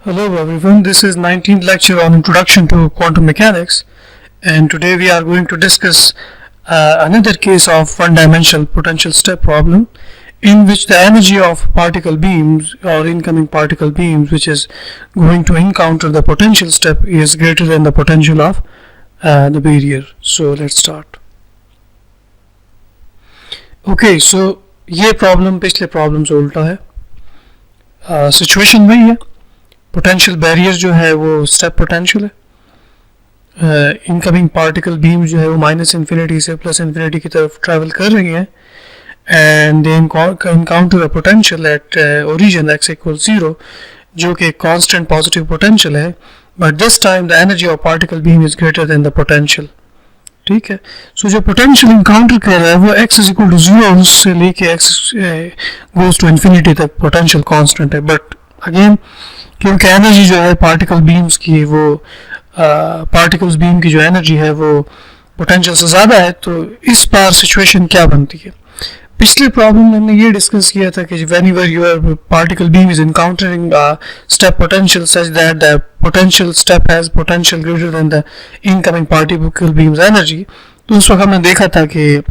Hello everyone, this is 19th lecture on Introduction to Quantum Mechanics, and today we are going to discuss another case of one-dimensional potential step problem in which the energy of particle beams or incoming particle beams which is going to encounter the potential step is greater than the potential of the barrier. So let's start. Okay, so ये problem पिछले problem से उल्टा है. Situation वही है. Potential barrier जो है वो स्टेप पोटेंशियल है. इनकमिंग पार्टिकल बीम जो है वो माइनस इन्फिनिटी से प्लस इन्फिनिटी की तरफ ट्रैवल कर रही हैं and they encounter a potential at origin x equal 0 जो कि कांस्टेंट पॉजिटिव पोटेंशियल है, but this time the energy of particle beam is greater than the potential. ठीक है. सो जो पोटेंशियल इनकाउंटर कर रहा है वो x इज इक्वल टू 0 से लेके x गोज टू इन्फिनिटी तक पोटेंशियल कांस्टेंट है, बट अगेन क्योंकि एनर्जी जो है पार्टिकल बीम्स की वो पार्टिकल्स बीम की जो एनर्जी है वो पोटेंशियल से ज़्यादा है, तो इस बार सिचुएशन क्या बनती है. पिछले प्रॉब्लम में हमने ये डिस्कस किया था कि whenever your particle beam is encountering step potential such that the potential step has potential greater than the incoming particle beams energy, तो उस वक्त हमने देखा था कि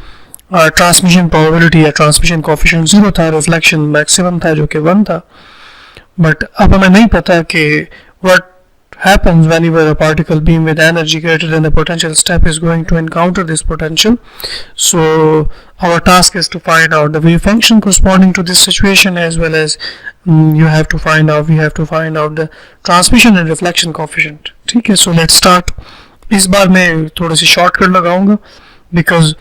ट्रांसमिशन प्रोबेबिलिटी या ट्रांसमिशन कोएफिशिएंट 0 था, रिफ्लेक्शन मैक्सिमम था जो कि 1 था. बट अब हमें नहीं पता कि what happens whenever a particle beam with energy greater than the potential step is going to encounter this potential. So our task is to find out the wave function corresponding to this situation, as well as we have to find out the transmission and reflection coefficient. ठीक है. So let's start. इस बार मैं थोड़े से shortcut लगाऊंगा because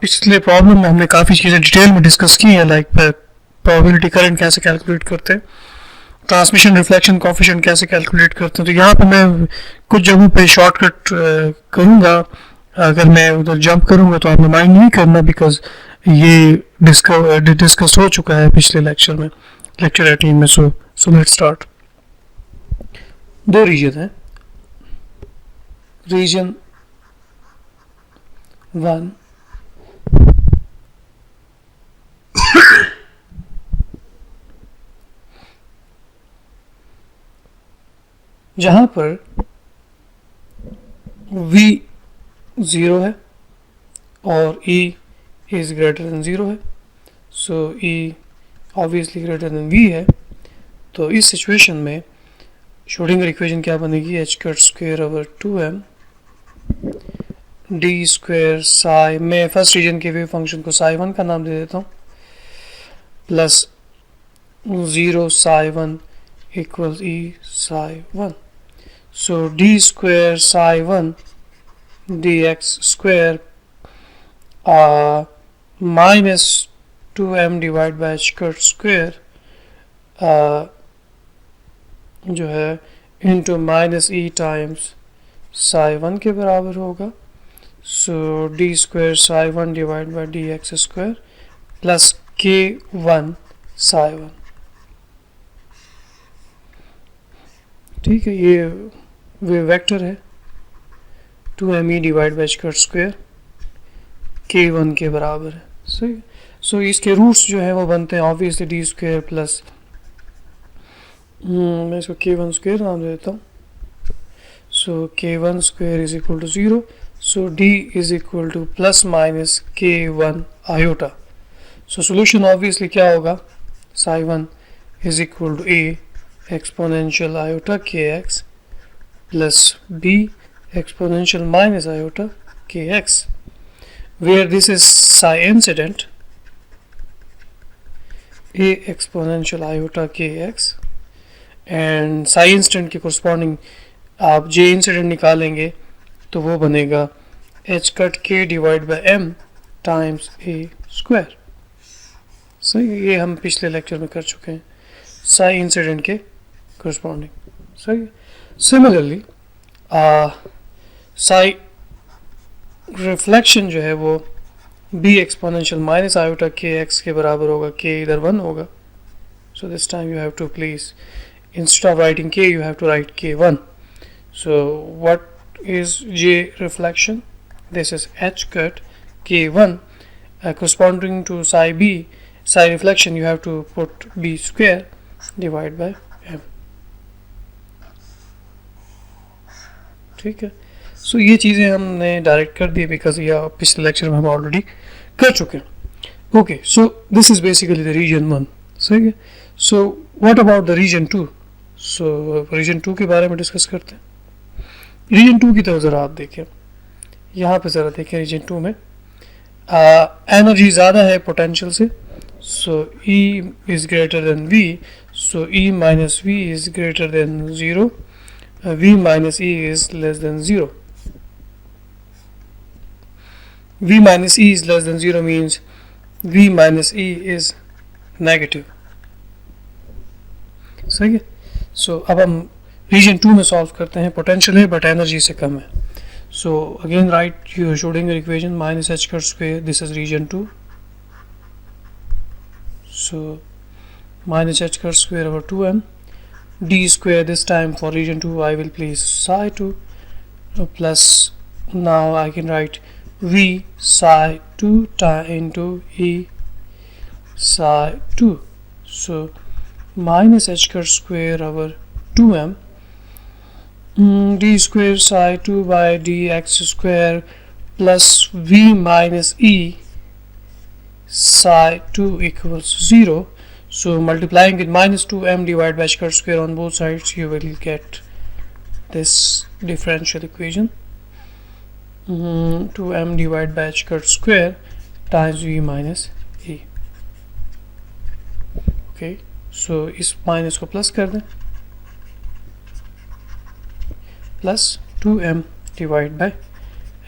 पिछले problem में हमने काफ़ी चीज़ें डिटेल में डिस्कस की हैं, लाइक प्रोबेबिलिटी करंट कैसे कैलकुलेट करते हैं, ट्रांसमिशन रिफ्लेक्शन कोएफिशिएंट कैसे कैलकुलेट करते हैं. तो यहाँ पे मैं कुछ जगहों पे शॉर्टकट करूँगा. अगर मैं उधर जंप करूँगा तो आपने माइंड नहीं करना बिकॉज ये डिस्कस हो चुका है पिछले लेक्चर में, लेक्चर 18 में. So let's start. दो रीजन है. रीजन 1 जहाँ पर v 0 है और e इज ग्रेटर देन 0 है. सो e obviously greater than v है. तो इस सिचुएशन में श्रोडिंगर इक्वेशन क्या बनेगी, h cut square over 2m d square Sai, मैं फर्स्ट रीजन के वेव फंक्शन को साई 1 का नाम दे देता हूँ, plus 0 Sai 1 equals e psi 1. So d square psi 1 dx square minus 2m divided by h cut square जो है into minus e times psi 1 के बराबर होगा. So d square psi 1 divided by dx square plus k1 psi 1. ठीक है. ये wave vector है 2me divide by square square k1 के बराबर है. सही. सो इसके रूट्स जो है वो बनते हैं ऑब्वियसली डी स्क्वायर प्लस, मैं इसको k1 स्क्वायर नाम देता हूँ. So k1 square is equal to 0. So d is equal to plus minus k1 iota. So solution obviously क्या होगा, psi 1 is equal to a exponential iota kx plus b exponential minus iota kx, where this is psi incident, a exponential iota kx, and psi incident के corresponding आप j incident निकालेंगे तो वो बनेगा h cut k divide by m times a square. सही. ये हम पिछले लेक्चर में कर चुके हैं psi incident के corresponding. सही. सिमिलरली psi रिफ्लेक्शन जो है वो b एक्सपोनेंशियल माइनस आयोटा के x के बराबर होगा, k इधर 1 होगा. So this time you have to please instead of writing k you have to write k1. So what is j reflection? This is h cut k1 corresponding to psi b. Psi reflection you have to put b square divided by m. ठीक है। सो ये चीज़ें हमने direct कर दी because ये पिछले lecture में हम ऑलरेडी कर चुके हैं। Okay, so this is basically the region 1, सही है। So what about the region 2? So region 2 के बारे में डिस्कस करते हैं। रीजन 2 की तरफ ज़रा आप देखें, यहाँ पे ज़रा देखें। रीजन 2 में एनर्जी ज़्यादा है पोटेंशियल से, सो E is greater than V, so E minus V is greater than 0, V minus E is less than 0. V minus E is less than 0 means V minus E is negative, सही है। सो अब हम reason 2 में solve करते हैं। Potential है but energy से कम है। So again write you Schrodinger equation minus H square square, this is region 2। So minus h square over 2m d square. This time for region 2 I will place psi 2 plus, now I can write v psi 2 into e psi 2. So minus h square over 2m d square psi 2 by dx square plus v minus e psi 2 equals 0. So multiplying with minus 2m divided by h square on both sides, you will get this differential equation. 2m divided by h square times v minus e. Okay, so इस minus को plus कर दें, plus 2m divided by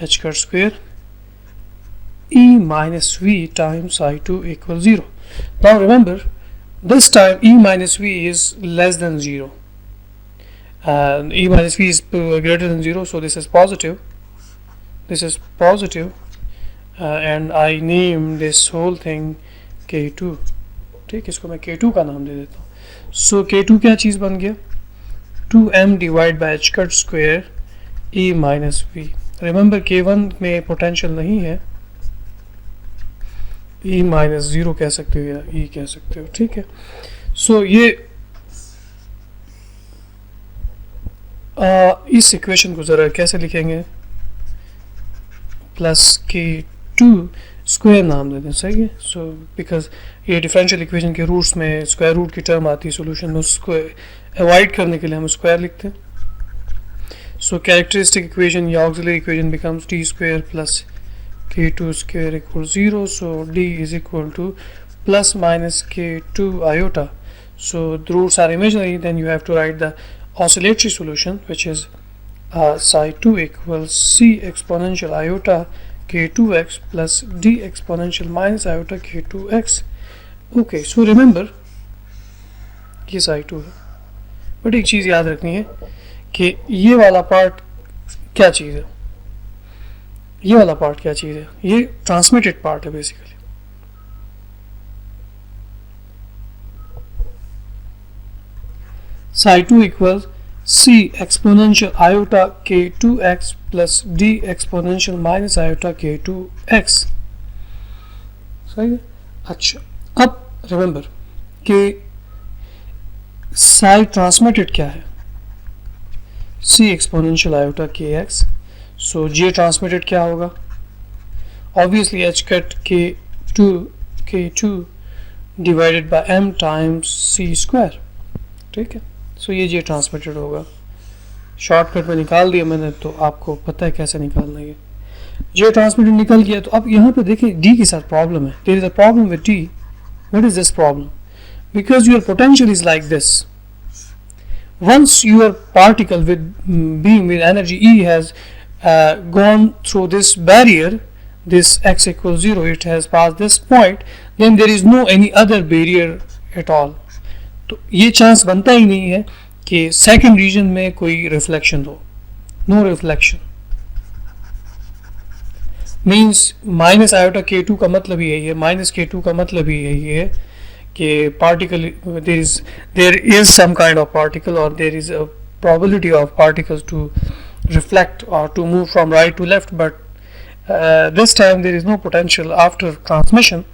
h square e minus v times I2 equals 0. Now remember, this time E minus V is less than 0 and E minus V is greater than 0, so this is positive. This is positive, and I name this whole thing K2. ठीक, इसको मैं K2 का नाम दे देता हूँ। So K2 क्या चीज़ बन गया? 2m divided by h square E minus V. Remember K1 में पोटेंशियल नहीं है, E माइनस 0 कह सकते हो या E कह सकते हो, ठीक है। सो ये इस इक्वेशन को ज़रा कैसे लिखेंगे? प्लस K2 स्क्वायर नाम दे दें, सही है। सो बिकॉज ये डिफरेंशियल इक्वेशन के रूट्स में स्क्वायर रूट की टर्म आती है सोल्यूशन में, उसको अवॉइड करने के लिए हम स्क्वायर लिखते हैं। सो कैरेक्टरिस्टिक इक्वेशन या auxiliary equation becomes d square plus K2 square equals 0, so D is equal to plus minus K2 iota. So the roots are imaginary, then you have to write the oscillatory solution, which is psi 2 equals C exponential iota K2x plus D exponential minus iota K2x. Okay, so remember ये psi 2 है, but एक चीज़ याद रखनी है कि ये वाला part क्या चीज़ है, ये वाला पार्ट क्या चीज़ है? ये ट्रांसमिटेड पार्ट है basically. psi 2 equals C exponential iota K2x plus D exponential minus iota K2x, सही है। अच्छा, अब रिमेंबर कि psi ट्रांसमिटेड क्या है? C exponential iota Kx. So J transmitted क्या होगा? Obviously h cut K2 divided by m times C square, ठीक है। So ये J transmitted होगा, शॉर्टकट में निकाल दिया मैंने, तो आपको पता है कैसे निकालना है। J transmitted निकल गया। तो अब यहाँ पे देखिए D के साथ प्रॉब्लम है। There is a problem with D. What is this problem? Because your potential is like this. Once your particle being with energy E has gone through this barrier, this x equals 0, it has passed this point, then there is no any other barrier at all. तो ये chance बनता ही नहीं है कि second reason में कोई reflection हो। No reflection means minus iota K2 का मतलब ही यही है, माइनस K2 का मतलब ही यही है कि particle there is some kind of particle or there is a probability of particles to reflect or to move from right to left, but this time there is no potential after transmission.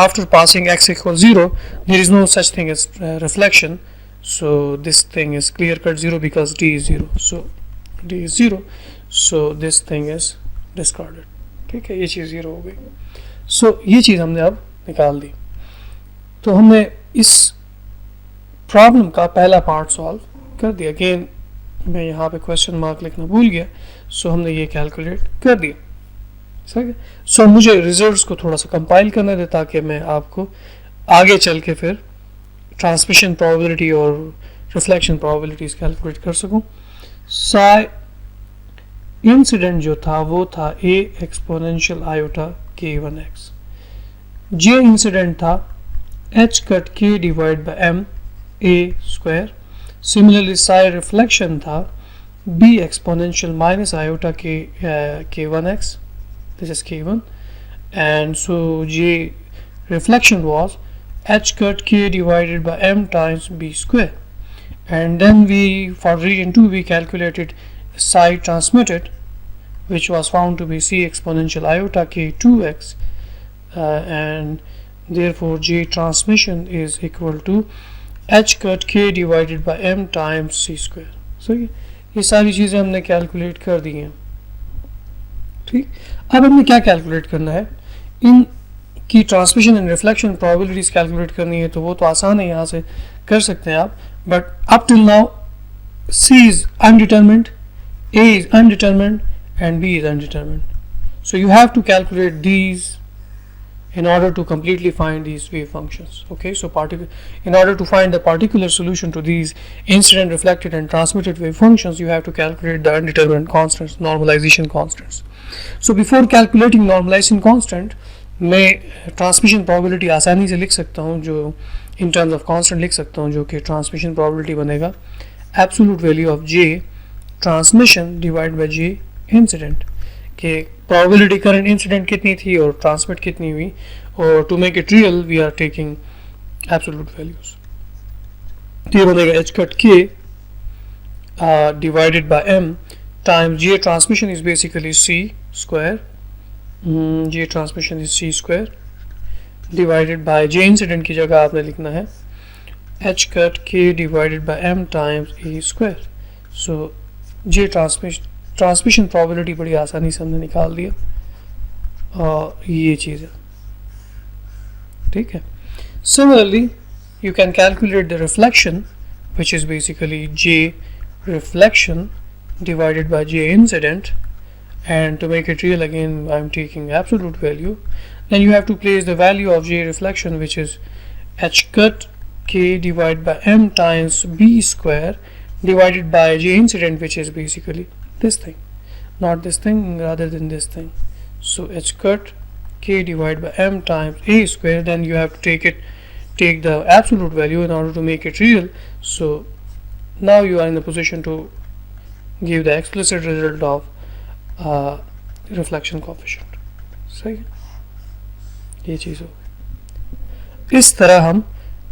After passing x equals 0, there is no such thing as reflection, so this thing is clear cut 0 because D is 0. So d is 0, so this thing is discarded. ठीक है, ये चीज़ 0 हो गई. So ये चीज़ हमने अब निकाल दी. तो हमने इस प्रॉब्लम का पहला पार्ट सॉल्व कर दिया. अगेन मैं यहाँ पे क्वेश्चन मार्क लिखना भूल गया, सो हमने ये कैलकुलेट कर दिया. सही है. सो मुझे रिजल्ट्स को थोड़ा सा कंपाइल करने दे ताकि मैं आपको आगे चल के फिर ट्रांसमिशन प्रोबेबिलिटी और रिफ्लेक्शन प्रोबेबिलिटीज कैलकुलेट कर सकूं. साई इंसिडेंट जो था वो था a exponential iota k1x. J incident था h cut k divide by m a square. Similarly, psi reflection था b exponential minus iota k1x, this is k1, and so j reflection was h cut k divided by m times b square. And then we, for region 2, we calculated psi transmitted, which was found to be c exponential iota k2x, and therefore j transmission is equal to h cut k divided by m times c square. So ये सारी चीज़ें हमने calculate कर दी हैं. ठीक, अब हमें क्या कैलकुलेट करना है? इन की transmission and reflection probabilities calculate करनी है, तो वो तो आसान है, यहाँ से कर सकते हैं आप. But up till now c is undetermined, a is undetermined and b is undetermined. So you have to calculate these in order to completely find these wave functions. Okay, so in order to find the particular solution to these incident, reflected and transmitted wave functions, you have to calculate the undetermined constants, normalization constants. So before calculating normalization constant, मैं transmission probability आसानी से लिख सकता हूँ, जो in terms of constant लिख सकता हूँ, जो कि transmission probability बनेगा absolute value of j transmission divided by j incident, कि probability current incident कितनी थी और transmit कितनी हुई, और to make it real we are taking absolute values. तो ये बनेगा h cut k divided by m times j transmission is basically c square, j transmission is c square divided by j incident की जगह आपने लिखना है h cut k divided by m times a square. So j transmission probability बड़ी आसानी से हमने निकाल दिया, और ये चीज़ है. ठीक है. Similarly you can calculate the reflection, which is basically j reflection divided by j incident, and to make it real again I am taking absolute value. Then you have to place the value of j reflection, which is h cut k divide by m times b square divided by j incident, which is basically this thing, not this thing, rather than this thing. So h cut k divided by m times a square. Then you have to take the absolute value in order to make it real. So now you are in the position to give the explicit result of reflection coefficient. सही, ये चीज़ हो. इस तरह हम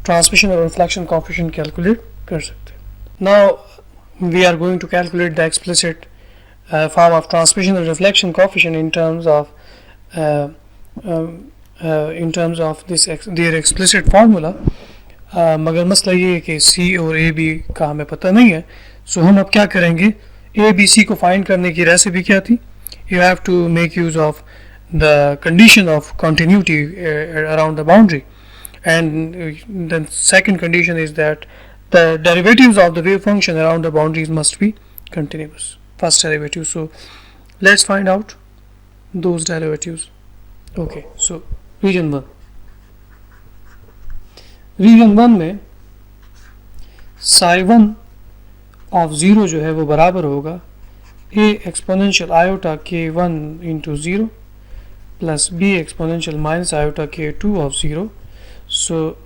transmission और reflection coefficient calculate कर सकते हैं. Now we are going to calculate the explicit form of transmission and reflection coefficient in terms of this their explicit formula. मगर मसला ये है कि C और A B का हमें पता नहीं है. सो हम अब क्या करेंगे? A B C को फाइंड करने की रेसिपी क्या थी? You have to make use of the condition of continuity around the boundary, and the second condition is that the derivatives of the wave function around the boundaries must be continuous. First derivative. So let's find out those derivatives. Okay, so region 1. Region 1 में psi 1 of 0 जो है वो बराबर होगा a exponential iota k1 into 0 plus b exponential minus iota k2 of 0. So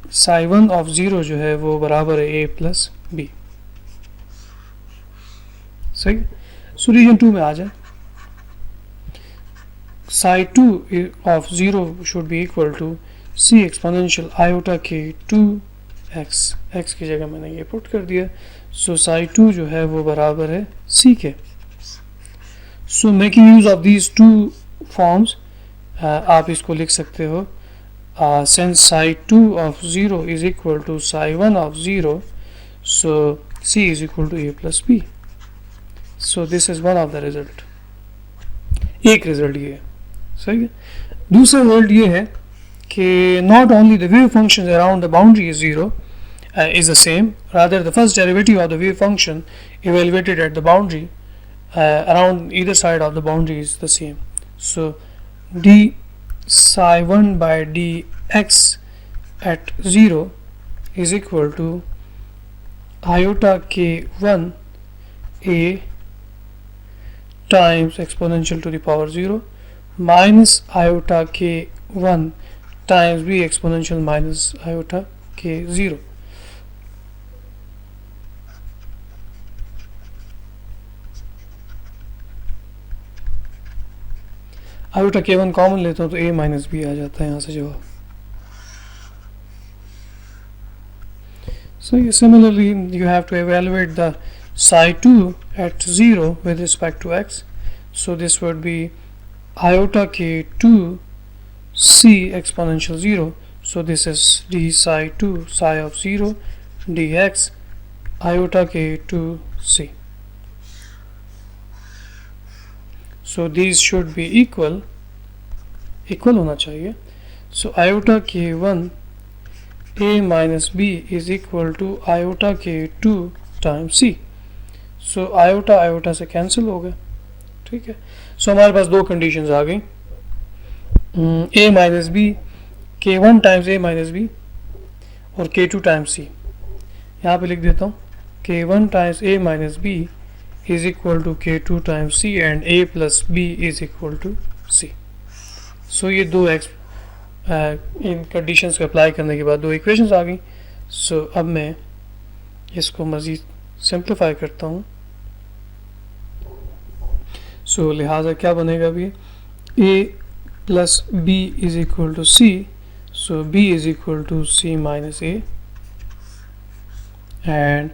psi 1 of 0 जो है वो बराबर है a plus b. सही. सो रीजन 2 में आ जाए. psi 2 of 0 should be equal to c exponential iota k2 x. x की जगह मैंने ये पुट कर दिया. सो psi 2 जो है वो बराबर है c के. So making use of these two forms आप इसको लिख सकते हो, since psi 2 of 0 is equal to psi 1 of 0, so c is equal to a plus b. So so this is one of the result. एक result ये है, सही है। दूसरा रिजल्ट ये है कि not only the wave function around the boundary is zero is the same, rather the first derivative of the wave function evaluated at the boundary around either side of the boundary is the same. So d psi 1 by dx at 0 is equal to iota k1 a times exponential to the power 0 minus iota k1 times b exponential minus iota k0. Iota k1 common लेता हूँ तो a minus B आ जाता है यहाँ से जवाब। So similarly you have to evaluate the psi 2 at 0 with respect to x. So this would be iota k2 c exponential 0. So this is d psi 2 psi of 0 dx iota k2 c. So these should be equal होना चाहिए। So iota k1 a minus b is equal to iota k2 times c. So iota iota से cancel हो गए, ठीक है। So हमारे पास दो conditions आ गई, a minus b k1 times a minus b और k2 times c। यहाँ पे लिख देता हूँ k1 times a minus b is equal to k2 times c and a plus b is equal to c. So ये दो इन conditions को apply करने के बाद दो इक्वेशंस आ गई। सो अब मैं इसको मज़ीद सिंप्लीफाई करता हूँ। सो लिहाजा क्या बनेगा अभी, a plus b is equal to c, so b is equal to c minus a and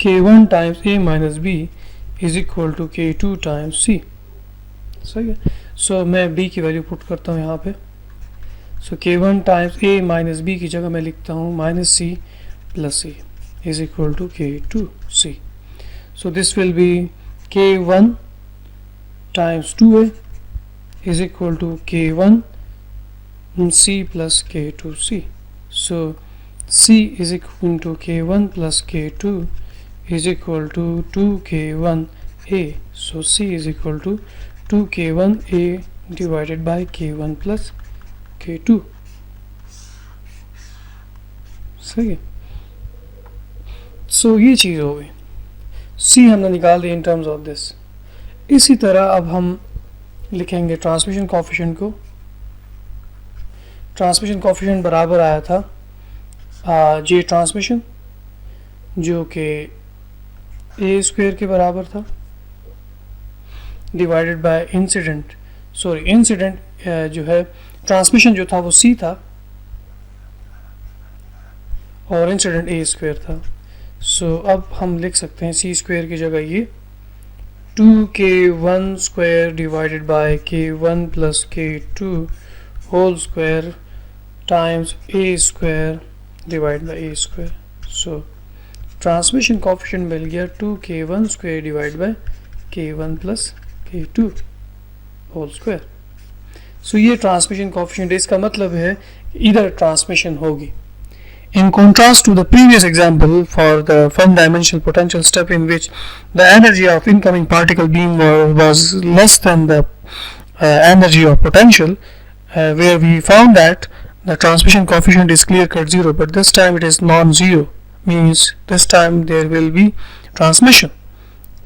k1 times a minus b is equal to k2 times c, सही है। सो मैं b की वैल्यू पुट करता हूँ यहाँ पे। So k1 times a minus b की जगह मैं लिखता हूँ minus c plus c is equal to k2 c। So this will be k1 times 2a is equal to k1 c plus k2 c। So c is equal to k1 plus k2 is equal to 2k1a. So c is equal to 2k1a divided by k1 plus k2, सही है। सो ये चीज़ हो गई, c हमने निकाल दी in terms of this. इसी तरह अब हम लिखेंगे ट्रांसमिशन कोफिशिएंट को। ट्रांसमिशन कोफिशिएंट बराबर आया था जे ट्रांसमिशन जो कि ए स्क्वायर के बराबर था डिवाइडेड बाय इंसिडेंट जो है ट्रांसमिशन जो था वो c था और इंसिडेंट ए स्क्वायर था। सो अब हम लिख सकते हैं c स्क्वायर की जगह ये 2k1 square divided by k1 plus k2 whole square times a square divide by a square. So transmission coefficient मिल गया 2k1 square divide by k1 plus k2 whole square. So ये transmission coefficient, इसका मतलब है इधर transmission होगी। In contrast to the previous example for the one-dimensional potential step in which the energy of incoming particle beam was less than the energy of potential, where we found that the transmission coefficient is clear-cut 0, but this time it is non-zero, means this time there will be transmission.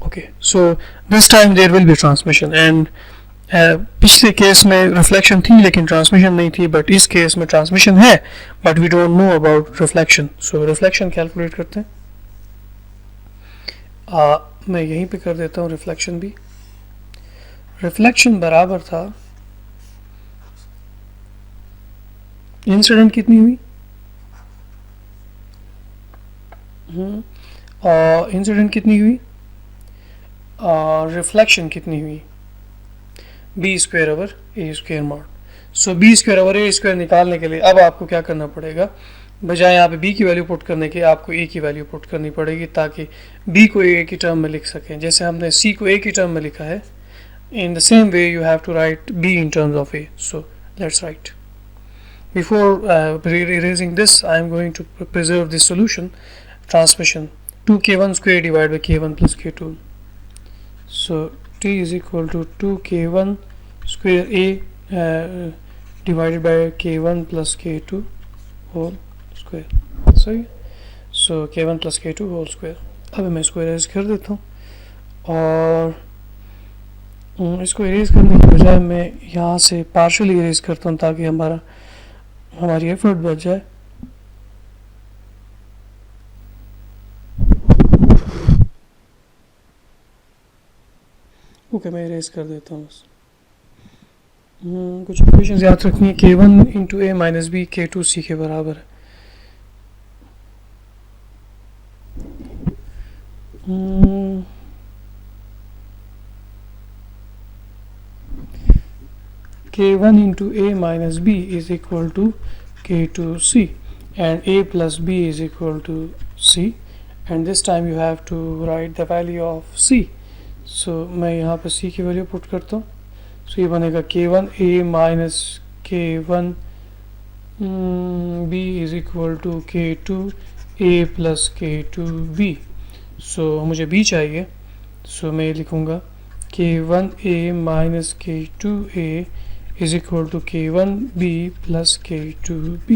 Okay, so this time there will be transmission and पिछले case में reflection थी लेकिन transmission नहीं थी, but इस case में transmission है but we don't know about reflection. So reflection calculate करते हैं। मैं यहीं पे कर देता हूँ रिफ्लेक्शन भी। रिफ्लेक्शन बराबर था, इंसिडेंट कितनी हुई इंसिडेंट कितनी हुई और रिफ्लेक्शन कितनी हुई, बी स्क्वायर ओवर ए स्क्वायर मॉड। सो बी स्क्वायर ओवर ए स्क्वायर निकालने के लिए अब आपको क्या करना पड़ेगा, बजाय यहाँ पे b की वैल्यू पुट करने के आपको a की वैल्यू पुट करनी पड़ेगी ताकि b को a की टर्म में लिख सकें। जैसे हमने c को a की टर्म में लिखा है, in the same way you have to write b in terms of a. So let's write. Before erasing this, I am going to preserve this solution transmission 2k1 square divided by k1 plus k2. So t is equal to 2k1 square a divided by k1 plus k2 whole square. सही, so k1 plus k2 whole square. अब मैं इसको erase कर देता हूँ और इसको erase करने के बजाय मैं यहाँ से पार्शियली इरेज करता हूँ ताकि हमारी एफर्ट बच जाए। ओके, मैं इरेज कर देता हूँ बस। कुछ इक्वेशंस याद रखनी है। k1 इंटू ए माइनस बी k2 c के बराबर है। k1 into a minus b is equal to k2c and a plus b is equal to c, and this time you have to write the value of c. So मैं यहाँ पे c की value put करता हूँ। So ये बनेगा k1 a minus k1 b is equal to k2 a plus k2 b. So मुझे b चाहिए, so मैं लिखूँगा k1 a minus k2 a is equal to k1b plus k2b.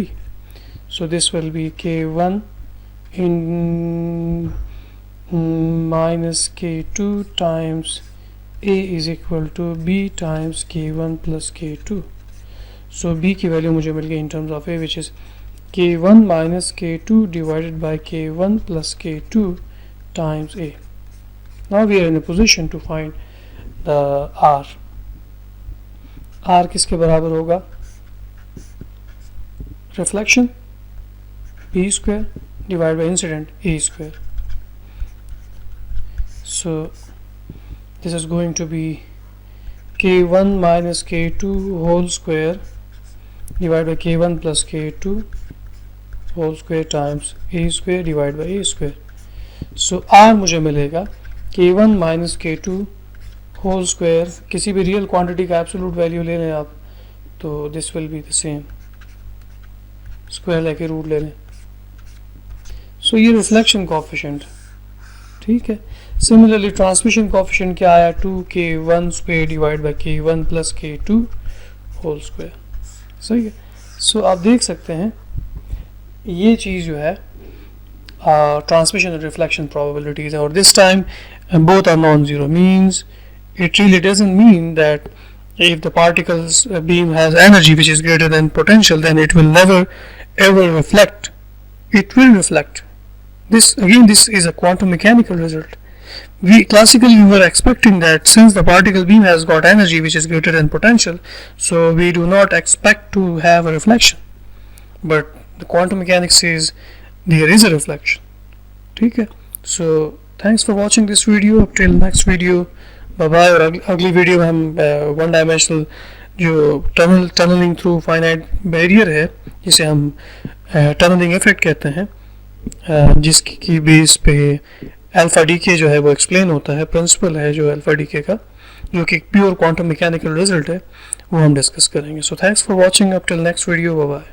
So this will be k1 in minus k2 times a is equal to b times k1 plus k2. So b की value मुझे मिल गई in terms of a, which is k1 minus k2 divided by k1 plus k2 times a. Now we are in a position to find the r. r किसके बराबर होगा? Reflection b square divided by incident a square. So this is going to be k1 minus k2 whole square divided by k1 plus k2 whole square times a square divided by a square. So r मुझे मिलेगा k1 minus k2 whole square, किसी भी real quantity का absolute value ले लें आप, तो this will be the same, square लेके रूट ले लें। सो ये रिफ्लेक्शन कोएफिशिएंट, ठीक है। सिमिलरली ट्रांसमिशन कोएफिशिएंट क्या आया? 2k1 square divide by k1 plus k2 whole square, सही है। सो आप देख सकते हैं ये चीज़ जो है ट्रांसमिशन और रिफ्लेक्शन प्रोबेबिलिटीज है, और this time both are non-zero, means it really doesn't mean that if the particles beam has energy which is greater than potential, then it will never ever reflect. It will reflect. This is a quantum mechanical result. We classically were expecting that since the particle beam has got energy which is greater than potential, so we do not expect to have a reflection. But the quantum mechanics says there is a reflection. ठीक है? So thanks for watching this video. Up till next video. Bye bye. और अगली video में हम one dimensional जो tunnelling through finite barrier है, जिसे हम टनलिंग इफेक्ट कहते हैं, जिसकी बेस पे अल्फा डीके जो है वो एक्सप्लेन होता है, प्रिंसिपल है जो अल्फा डीके का, जो कि प्योर क्वांटम मैकेनिकल रिजल्ट है, वो हम डिस्कस करेंगे। So thanks for watching. Up till next video. Bye bye.